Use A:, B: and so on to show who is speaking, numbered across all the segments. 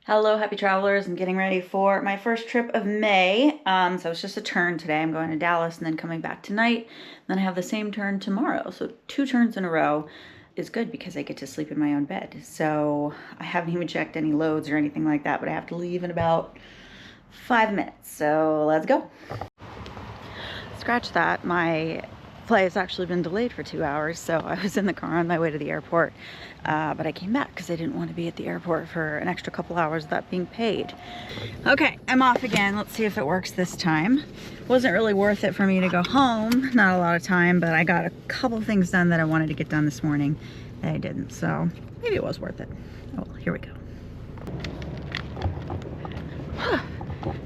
A: Hello, happy travelers. I'm getting ready for my first trip of May. So it's just a turn today. I'm going to Dallas and then coming back tonight. Then I have the same turn tomorrow. So 2 turns in a row is good because I get to sleep in my own bed. So I haven't even checked any loads or anything like that, but I have to leave in about 5 minutes. So let's go. Scratch that. My flight has actually been delayed for 2 hours, so I was in the car on my way to the airport, but I came back because I didn't want to be at the airport for an extra couple hours without being paid. Okay, I'm off again. Let's see if it works this time. Wasn't really worth it for me to go home, not a lot of time, but I got a couple things done that I wanted to get done this morning that I didn't, so maybe it was worth it. Oh, here we go.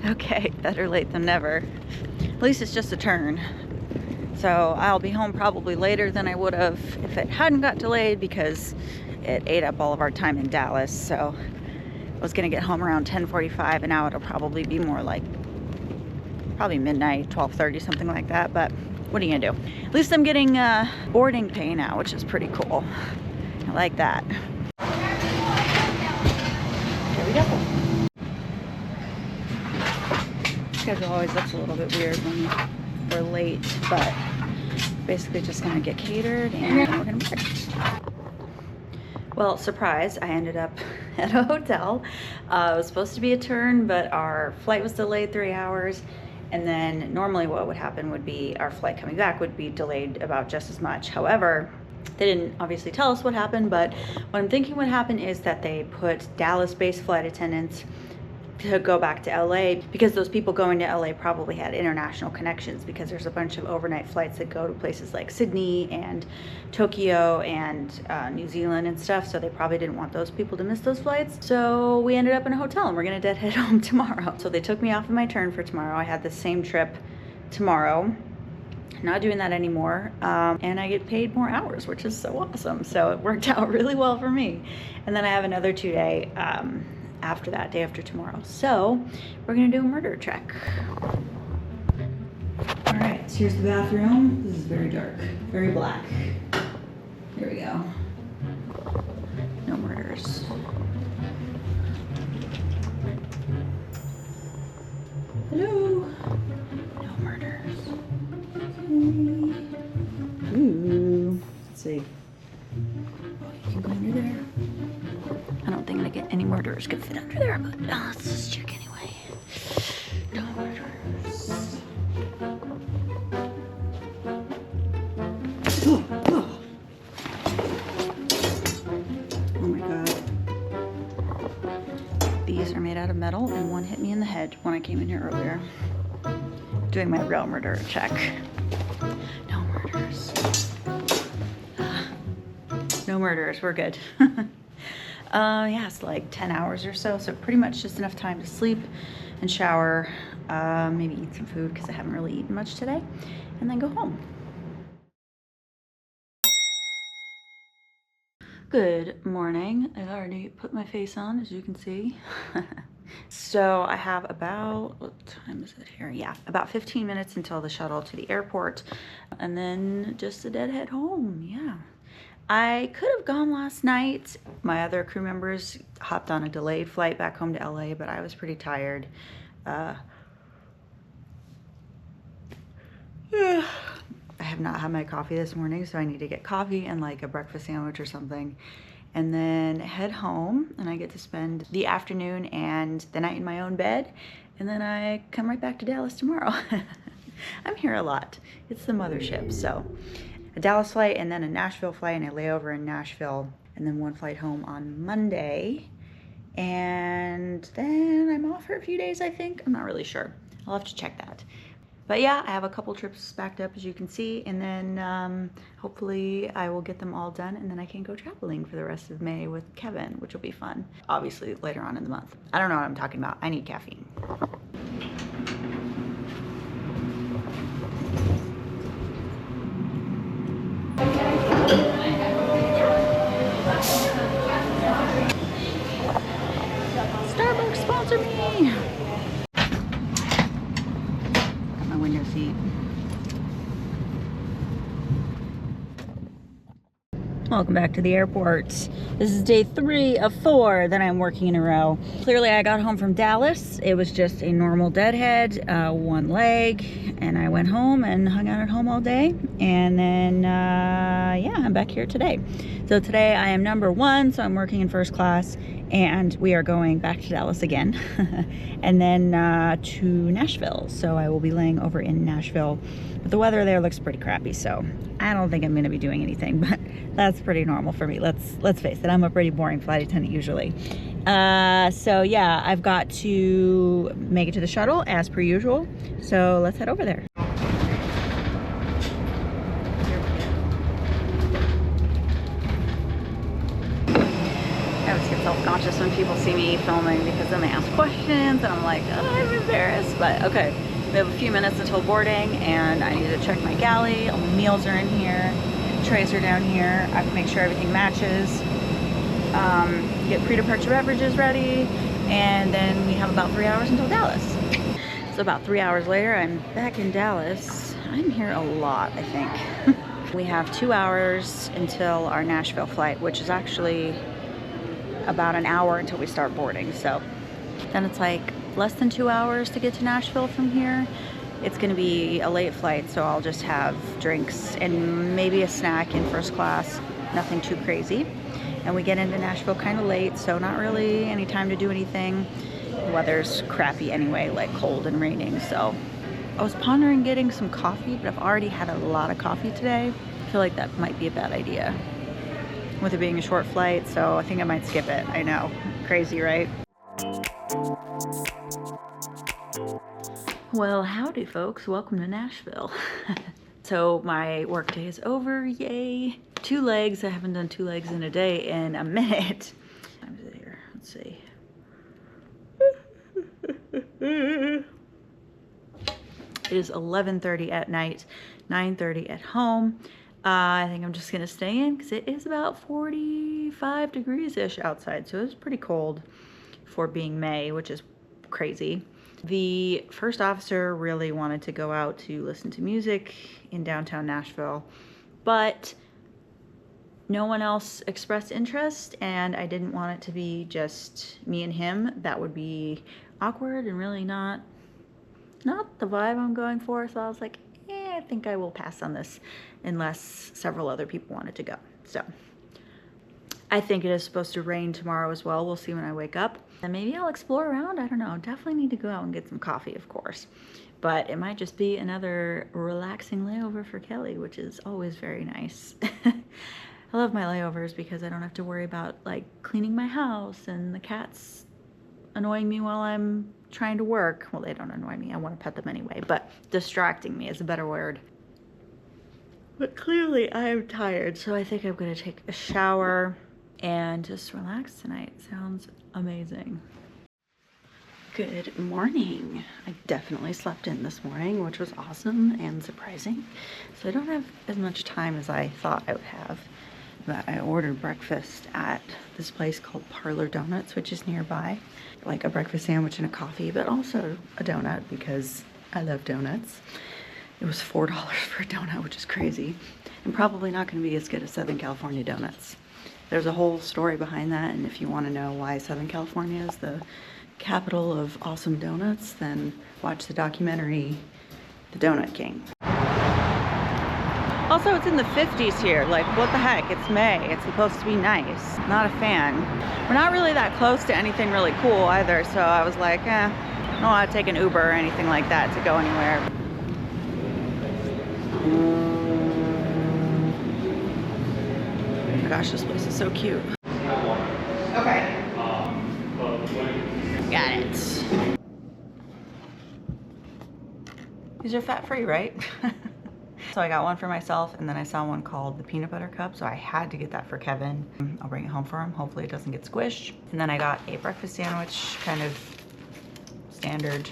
A: Okay, better late than never. At least it's just a turn. So I'll be home probably later than I would have if it hadn't got delayed because it ate up all of our time in Dallas. So I was gonna get home around 10:45 and now it'll probably be more like probably midnight, 12:30, something like that. But what are you gonna do? At least I'm getting boarding pay now, which is pretty cool. I like that. Here we go. Schedule always looks a little bit weird when we're late, but basically just gonna get catered and we're gonna board. Well, surprise, I ended up at a hotel. It was supposed to be a turn, but our flight was delayed 3 hours. And then normally what would happen would be our flight coming back would be delayed about just as much. However, they didn't obviously tell us what happened, but what I'm thinking would happen is that they put Dallas-based flight attendants to go back to LA because those people going to LA probably had international connections because there's a bunch of overnight flights that go to places like Sydney and Tokyo and New Zealand and stuff, so they probably didn't want those people to miss those flights. So we ended up in a hotel and we're gonna head home tomorrow. So they took me off of my turn for tomorrow. I had the same trip tomorrow. Not doing that anymore, and I get paid more hours, which is so awesome. So it worked out really well for me. And then I have another 2-day after that, day after tomorrow. So we're gonna do a murder check. All right, so here's the bathroom. This is very dark, very black. Here we go. No murders. Hello. No murders. Okay. Ooh, let's see. Oh, you can go under there. I don't think any murderers could fit under there, but let's just check anyway. No murderers. Oh, oh. Oh my god. These are made out of metal and one hit me in the head when I came in here earlier. Doing my real murder check. No murders. No murders, we're good. Yeah, it's like 10 hours or so, so pretty much just enough time to sleep and shower, maybe eat some food because I haven't really eaten much today, and then go home. Good morning. I've already put my face on, as you can see. So I have about, what time is it here? Yeah, about 15 minutes until the shuttle to the airport, and then just a deadhead home, yeah. I could have gone last night. My other crew members hopped on a delayed flight back home to LA, but I was pretty tired. I have not had my coffee this morning, so I need to get coffee and like a breakfast sandwich or something. And then head home, and I get to spend the afternoon and the night in my own bed. And then I come right back to Dallas tomorrow. I'm here a lot. It's the mothership, so. A Dallas flight and then a Nashville flight and a layover in Nashville and then one flight home on Monday, and then I'm off for a few days, I think. I'm not really sure. I'll have to check that. But yeah, I have a couple trips backed up, as you can see, and then hopefully I will get them all done and then I can go traveling for the rest of May with Kevin, which will be fun. Obviously later on in the month. I don't know what I'm talking about. I need caffeine. Starbucks, sponsor me! Got my window seat. Welcome back to the airport. This is day 3 of 4 that I'm working in a row. Clearly I got home from Dallas. It was just a normal deadhead, one leg, and I went home and hung out at home all day. And then, yeah, I'm back here today. So today I am number 1, so I'm working in first class, and we are going back to Dallas again. And then to Nashville. So I will be laying over in Nashville. But the weather there looks pretty crappy, so I don't think I'm going to be doing anything, but that's pretty normal for me. Let's face it, I'm a pretty boring flight attendant usually. So yeah, I've got to make it to the shuttle as per usual. So let's head over there. I always get self-conscious when people see me filming because then they ask questions and I'm like, oh, I'm embarrassed, but okay. We have a few minutes until boarding and I need to check my galley. All the meals are in here. Trays are down here. I have to make sure everything matches. Get pre-departure beverages ready, and then we have about 3 hours until Dallas. So about 3 hours later, I'm back in Dallas. I'm here a lot, I think. We have 2 hours until our Nashville flight, which is actually about an hour until we start boarding. So then it's like less than 2 hours to get to Nashville from here. It's gonna be a late flight, so I'll just have drinks and maybe a snack in first class, nothing too crazy. And we get into Nashville kind of late, so not really any time to do anything. The weather's crappy anyway, like cold and raining, so. I was pondering getting some coffee, but I've already had a lot of coffee today. I feel like that might be a bad idea with it being a short flight, so I think I might skip it. I know, crazy, right? Well, howdy folks, welcome to Nashville. So my work day is over, yay. 2 legs, I haven't done 2 legs in a day in a minute. What time is it here? Let's see. It is 11:30 at night, 9:30 at home. I think I'm just gonna stay in because it is about 45 degrees-ish outside, so it's pretty cold for being May, which is crazy. The first officer really wanted to go out to listen to music in downtown Nashville, but no one else expressed interest, and I didn't want it to be just me and him. That would be awkward and really not the vibe I'm going for. So I was like, I think I will pass on this unless several other people wanted to go. So I think it is supposed to rain tomorrow as well. We'll see when I wake up. And maybe I'll explore around. I don't know. Definitely need to go out and get some coffee, of course. But it might just be another relaxing layover for Kelly, which is always very nice. I love my layovers because I don't have to worry about like cleaning my house and the cats annoying me while I'm trying to work. Well, they don't annoy me. I want to pet them anyway, but distracting me is a better word. But clearly I am tired, so I think I'm going to take a shower and just relax tonight. Sounds amazing. Good morning. I definitely slept in this morning, which was awesome and surprising. So I don't have as much time as I thought I would have. But I ordered breakfast at this place called Parlor Donuts, which is nearby. Like a breakfast sandwich and a coffee, but also a donut because I love donuts. It was $4 for a donut, which is crazy. And probably not going to be as good as Southern California donuts. There's a whole story behind that, and if you want to know why Southern California is the capital of awesome donuts, then watch the documentary, The Donut King. Also, it's in the 50s here. Like, what the heck? It's May. It's supposed to be nice. Not a fan. We're not really that close to anything really cool either, so I was like, I don't want to take an Uber or anything like that to go anywhere. Oh my gosh, this place is so cute. Okay. Got it. These are fat-free, right? So I got one for myself, and then I saw one called the peanut butter cup, so I had to get that for Kevin. I'll bring it home for him. Hopefully it doesn't get squished. And then I got a breakfast sandwich, kind of standard.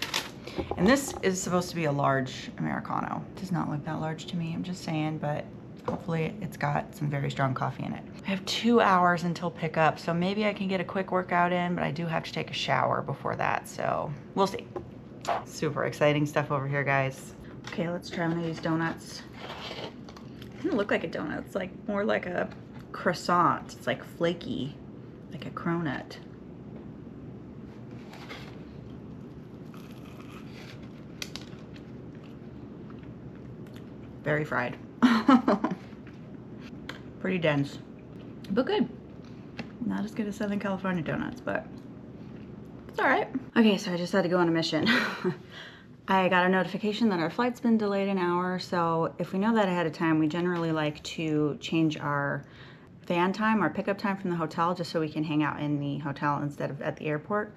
A: And this is supposed to be a large Americano. It does not look that large to me, I'm just saying, but hopefully it's got some very strong coffee in it. I have 2 hours until pickup, so maybe I can get a quick workout in, but I do have to take a shower before that, so we'll see. Super exciting stuff over here, guys. Okay, let's try one of these donuts. It doesn't look like a donut. It's like more like a croissant. It's like flaky, like a cronut. Very fried. Pretty dense, but good. Not as good as Southern California donuts, but it's all right. Okay, so I just had to go on a mission. I got a notification that our flight's been delayed an hour, so if we know that ahead of time, we generally like to change our van time, our pickup time from the hotel, just so we can hang out in the hotel instead of at the airport.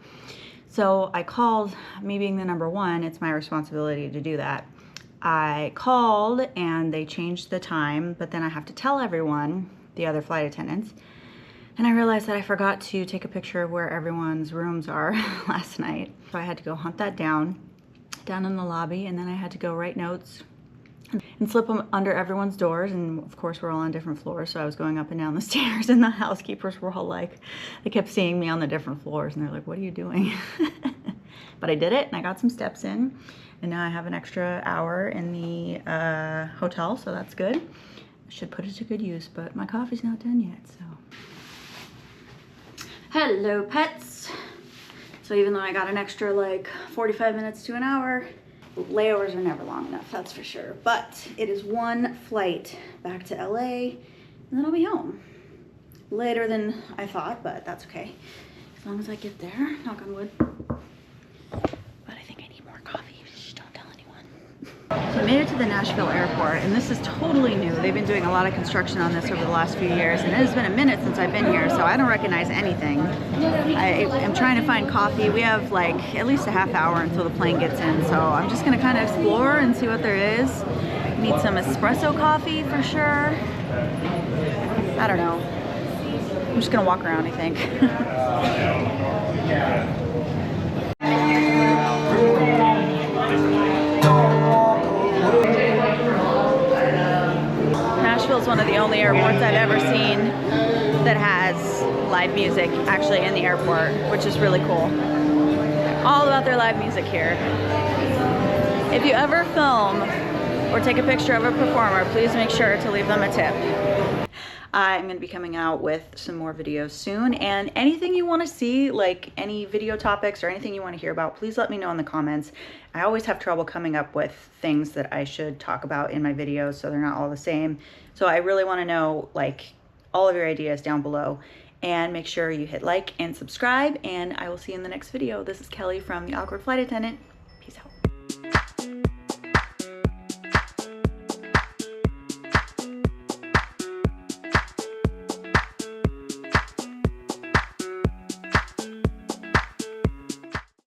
A: So I called, me being the number one, it's my responsibility to do that. I called and they changed the time, but then I have to tell everyone, the other flight attendants, and I realized that I forgot to take a picture of where everyone's rooms are last night. So I had to go hunt that down in the lobby, and then I had to go write notes and slip them under everyone's doors. And of course we're all on different floors, so I was going up and down the stairs, and the housekeepers were all like, they kept seeing me on the different floors and they're like, what are you doing? But I did it and I got some steps in, and now I have an extra hour in the hotel, so that's good. I should put it to good use, but my coffee's not done yet, so. Hello pets. So even though I got an extra like 45 minutes to an hour, layovers are never long enough, that's for sure. But it is one flight back to LA, and then I'll be home. Later than I thought, but that's okay. As long as I get there, knock on wood. But I think I need more coffee, just don't tell anyone. So I made it to the Nashville airport, and this is totally new. They've been doing a lot of construction on this over the last few years, and it has been a minute since I've been here, so I don't recognize anything. I am trying to find coffee. We have like at least a half hour until the plane gets in, so I'm just gonna kind of explore and see what there is. Need some espresso coffee for sure. I don't know. I'm just gonna walk around, I think. Nashville is one of the only airports I've ever seen that has live music actually in the airport, which is really cool. All about their live music here. If you ever film or take a picture of a performer, please make sure to leave them a tip. I'm going to be coming out with some more videos soon, and anything you want to see, like any video topics or anything you want to hear about, please let me know in the comments. I always have trouble coming up with things that I should talk about in my videos, so they're not all the same. So I really want to know like all of your ideas down below, and make sure you hit like and subscribe, and I will see you in the next video. This is Kelly from The Awkward Flight Attendant. Peace out.